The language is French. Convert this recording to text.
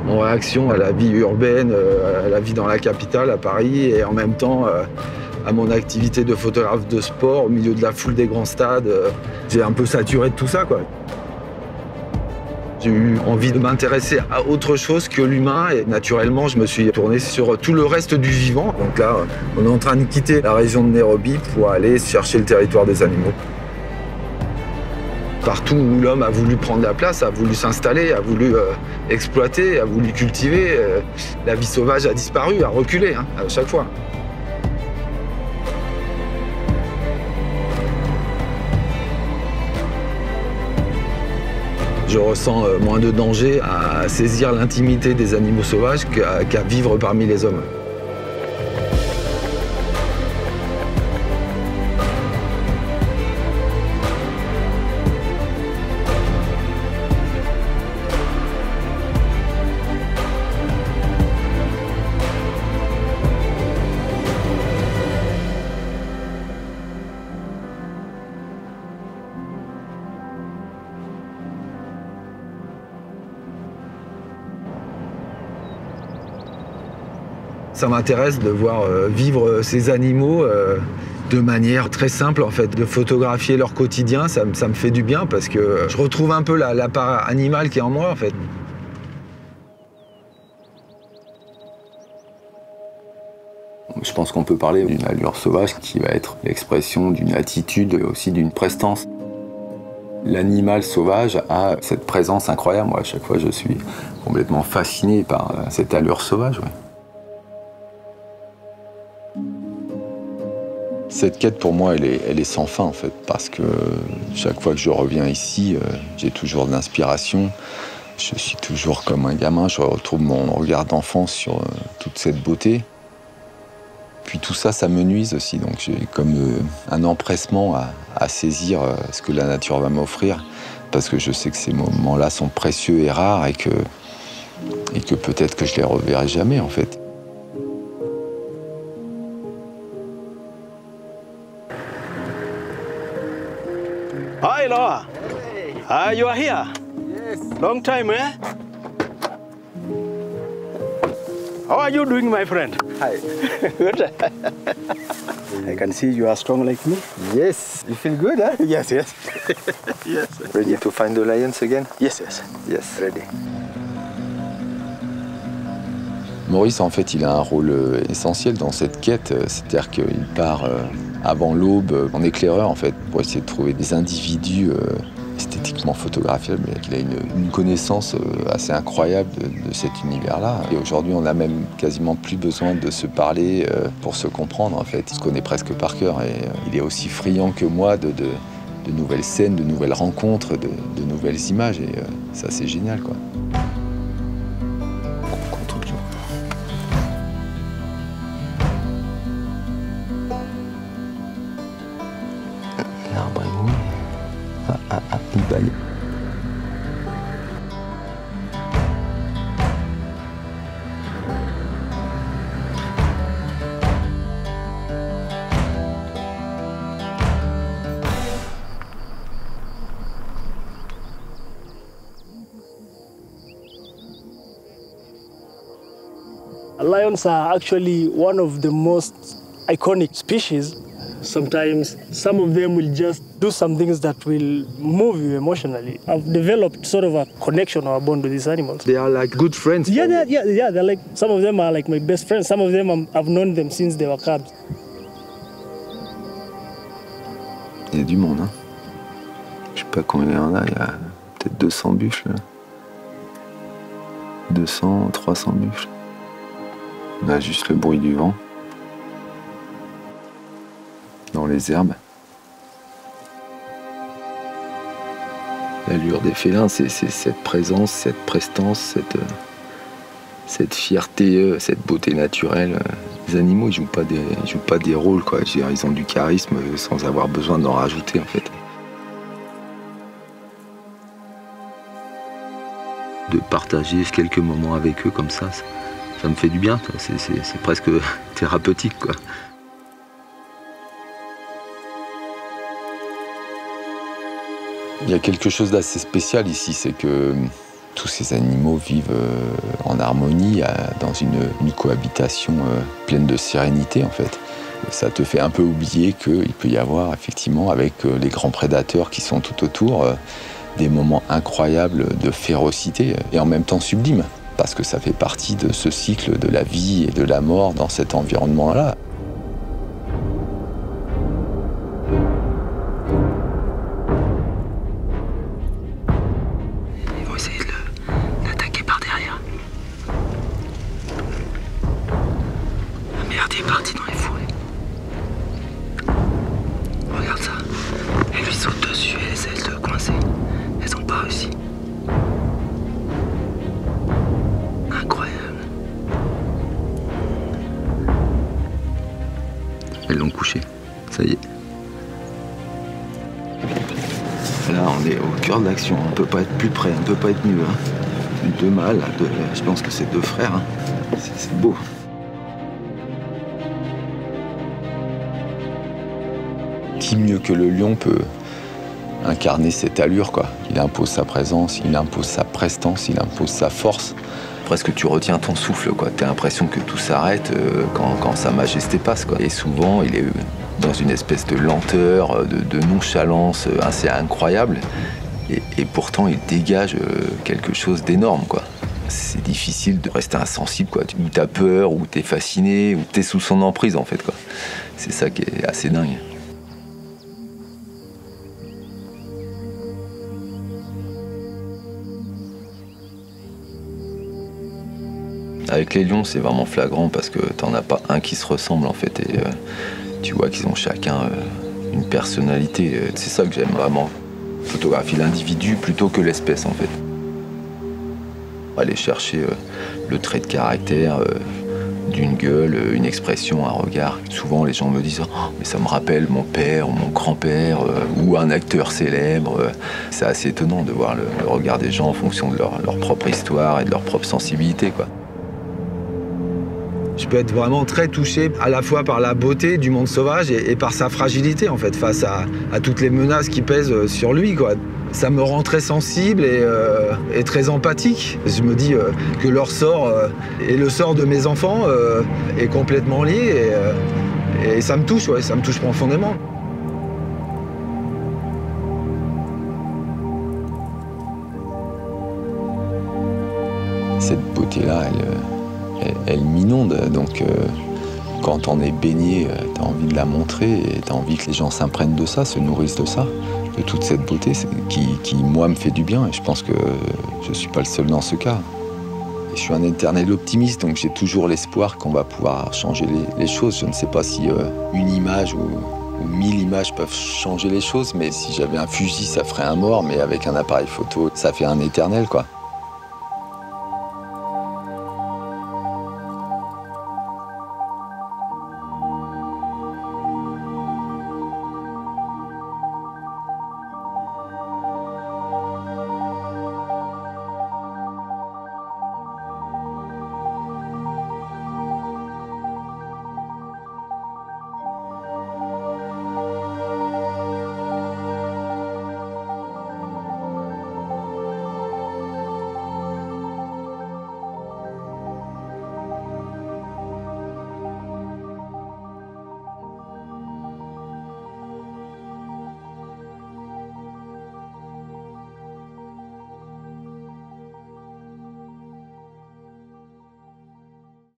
en réaction à la vie urbaine, à la vie dans la capitale, à Paris, et en même temps à mon activité de photographe de sport au milieu de la foule des grands stades. J'ai un peu saturé de tout ça, quoi. J'ai eu envie de m'intéresser à autre chose que l'humain et naturellement, je me suis tourné sur tout le reste du vivant. Donc là, on est en train de quitter la région de Nairobi pour aller chercher le territoire des animaux. Partout où l'homme a voulu prendre la place, a voulu s'installer, a voulu exploiter, a voulu cultiver, la vie sauvage a disparu, a reculé à chaque fois. Je ressens moins de danger à saisir l'intimité des animaux sauvages qu'à vivre parmi les hommes. Ça m'intéresse de voir vivre ces animaux de manière très simple, en fait, de photographier leur quotidien. Ça me fait du bien parce que je retrouve un peu la part animale qui est en moi, en fait. Je pense qu'on peut parler d'une allure sauvage qui va être l'expression d'une attitude et aussi d'une prestance. L'animal sauvage a cette présence incroyable. Moi, à chaque fois, je suis complètement fasciné par cette allure sauvage. Ouais. Cette quête, pour moi, elle est sans fin, en fait, parce que chaque fois que je reviens ici, j'ai toujours de l'inspiration. Je suis toujours comme un gamin, je retrouve mon regard d'enfant sur toute cette beauté. Puis tout ça, ça me nuise aussi, donc j'ai comme un empressement à saisir ce que la nature va m'offrir, parce que je sais que ces moments-là sont précieux et rares, et que peut-être que je les reverrai jamais, en fait. Hi, Noah. Hey. You are here? Yes. Long time, eh? How are you doing, my friend? Hi. Good. I can see you are strong like me. Yes. You feel good, huh? Yes, yes. Yes. Ready to find the lions again? Yes, yes. Yes. Ready. Maurice, en fait, il a un rôle essentiel dans cette quête, c'est-à-dire qu'il part avant l'aube en éclaireur, en fait, pour essayer de trouver des individus esthétiquement photographiables, mais qu'il a une connaissance assez incroyable de cet univers-là. Et aujourd'hui, on n'a même quasiment plus besoin de se parler pour se comprendre, en fait. Il se connaît presque par cœur et il est aussi friand que moi de nouvelles scènes, de nouvelles rencontres, de nouvelles images, et ça, c'est génial, quoi. L'arbre est mou. Il baille. Lions are actually one of the most iconic species. Sometimes some of them will just do some things that will move you emotionally. I've developed sort of a connection or a bond with these animals. They are like good friends. Yeah, they're like, some of them are like my best friends. Some of them I've known them since they were cubs. Il y a du monde, hein. Je sais pas combien il y en a peut-être 200 buffles, là. 200, 300 buffles. On a juste le bruit du vent dans les herbes. L'allure des félins, c'est cette présence, cette prestance, cette fierté, cette beauté naturelle. Les animaux, ils jouent pas des rôles, quoi. Je veux dire, ils ont du charisme sans avoir besoin d'en rajouter, en fait. De partager quelques moments avec eux comme ça me fait du bien. C'est presque thérapeutique, quoi. Il y a quelque chose d'assez spécial ici, c'est que Tous ces animaux vivent en harmonie, dans une cohabitation pleine de sérénité en fait. Ça te fait un peu oublier qu'il peut y avoir effectivement, avec les grands prédateurs qui sont tout autour, des moments incroyables de férocité et en même temps sublimes, parce que ça fait partie de ce cycle de la vie et de la mort dans cet environnement-là. Ils vont essayer de l'attaquer par derrière. Ah merde, il est parti dans les fourrés. Regarde ça. Elle lui saute dessus et essaie de le coincer. Elles ont pas réussi. Incroyable. Elles l'ont couché, ça y est. Là, on est au cœur de l'action, on peut pas être plus près, on peut pas être mieux. Hein. Deux mâles, je pense que c'est deux frères, hein. C'est beau. Qui mieux que le lion peut incarner cette allure, quoi. Il impose sa présence, il impose sa prestance, il impose sa force. Presque tu retiens ton souffle, quoi. T'as l'impression que tout s'arrête quand Sa Majesté passe, quoi. Et souvent, il est dans une espèce de lenteur, de nonchalance assez incroyable. Et pourtant, il dégage quelque chose d'énorme, quoi. C'est difficile de rester insensible, quoi. Ou t'as peur, ou t'es fasciné, ou t'es sous son emprise, en fait, quoi. C'est ça qui est assez dingue. Avec les lions, c'est vraiment flagrant parce que t'en as pas un qui se ressemble en fait. Et tu vois qu'ils ont chacun une personnalité. C'est ça que j'aime vraiment. Photographier l'individu plutôt que l'espèce en fait. Aller chercher le trait de caractère d'une gueule, une expression, un regard. Souvent les gens me disent oh, mais ça me rappelle mon père ou mon grand-père ou un acteur célèbre. C'est assez étonnant de voir le regard des gens en fonction de leur propre histoire et de leur propre sensibilité, quoi. Je peux être vraiment très touché à la fois par la beauté du monde sauvage et par sa fragilité en fait, face à toutes les menaces qui pèsent sur lui, quoi. Ça me rend très sensible et très empathique. Je me dis que leur sort et le sort de mes enfants est complètement lié et ça me touche, ouais, ça me touche profondément. Cette beauté-là, elle m'inonde, donc quand on est baigné, t'as envie de la montrer et t'as envie que les gens s'imprègnent de ça, se nourrissent de ça, de toute cette beauté qui moi, me fait du bien et je pense que je suis pas le seul dans ce cas. Et je suis un éternel optimiste, donc j'ai toujours l'espoir qu'on va pouvoir changer les choses. Je ne sais pas si une image ou 1000 images peuvent changer les choses, mais si j'avais un fusil, ça ferait un mort, mais avec un appareil photo, ça fait un éternel, quoi.